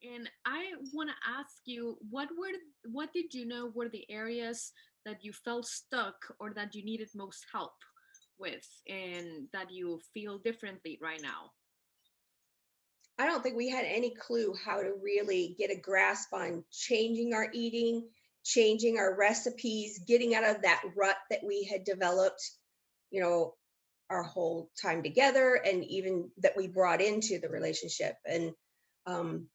And I want to ask you, what did you know were the areas that you felt stuck or that you needed most help with, and that you feel differently right now? I don't think we had any clue how to really get a grasp on changing our eating, changing our recipes, getting out of that rut that we had developed, you know, our whole time together, and even that we brought into the relationship. And um,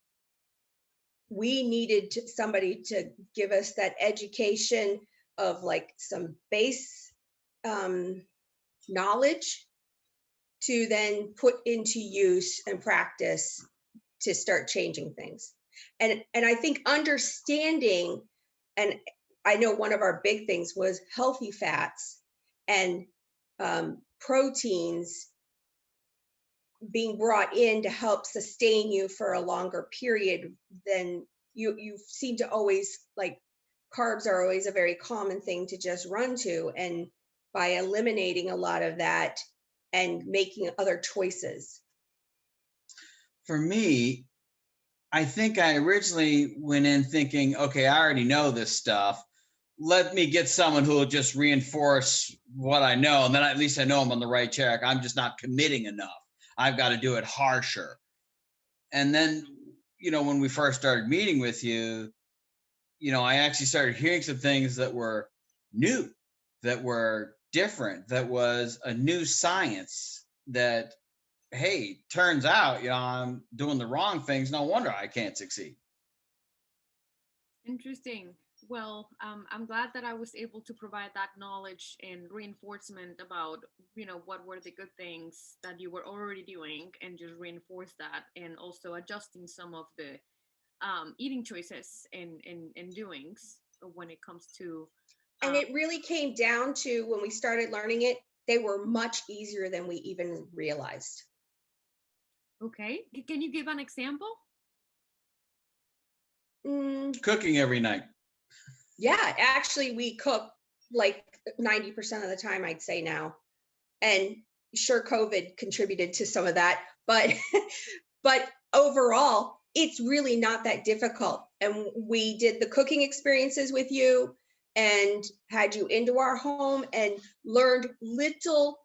we needed somebody to give us that education of like some base um, knowledge to then put into use and practice to start changing things. And I think understanding, and I know one of our big things was healthy fats and proteins being brought in to help sustain you for a longer period than you seem to always like. Carbs are always a very common thing to just run to, and by eliminating a lot of that and making other choices. For me, I think I originally went in thinking, okay, I already know this stuff. Let me get someone who will just reinforce what I know. And then at least I know I'm on the right track. I'm just not committing enough. I've got to do it harsher. And then, when we first started meeting with you, I actually started hearing some things that were new, that were different, that was a new science that, hey, turns out, I'm doing the wrong things. No wonder I can't succeed. Interesting. Well, I'm glad that I was able to provide that knowledge and reinforcement about, what were the good things that you were already doing, and just reinforce that, and also adjusting some of the eating choices and doings when it comes to. And Um, it really came down to when we started learning it, they were much easier than we even realized. okay, can you give an example? Cooking every night. Yeah, actually, we cook like 90% of the time, I'd say now. And sure, COVID contributed to some of that, but but overall, it's really not that difficult. And we did the cooking experiences with you and had you into our home and learned little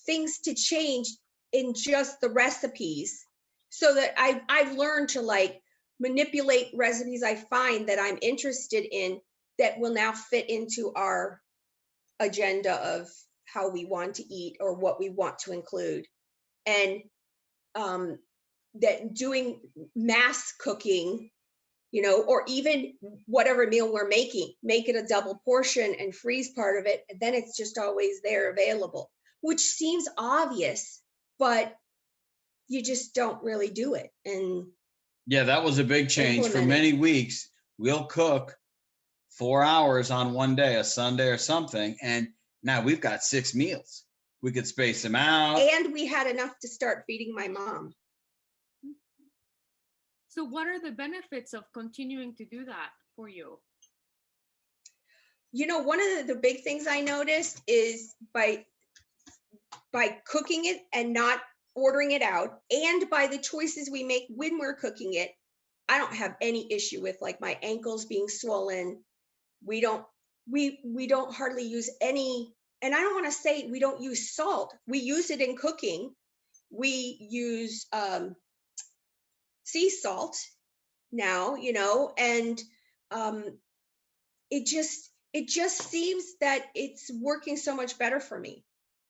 things to change in just the recipes, so that I've learned to like manipulate recipes I find that I'm interested in that will now fit into our agenda of how we want to eat or what we want to include. And um, that doing mass cooking, or even whatever meal we're making, make it a double portion and freeze part of it. And then it's just always there available, which seems obvious, but you just don't really do it and Yeah, that was a big change. For implement it. many weeks, we'll cook 4 hours on one day, a Sunday or something. And now we've got 6 meals. We could space them out. And we had enough to start feeding my mom. So, what are the benefits of continuing to do that for you? One of the big things I noticed is by cooking it and not ordering it out, and by the choices we make when we're cooking it, I don't have any issue with like my ankles being swollen. We don't hardly use any, and I don't want to say we don't use salt. We use it in cooking. We use sea salt now, and um, it just seems that it's working so much better for me.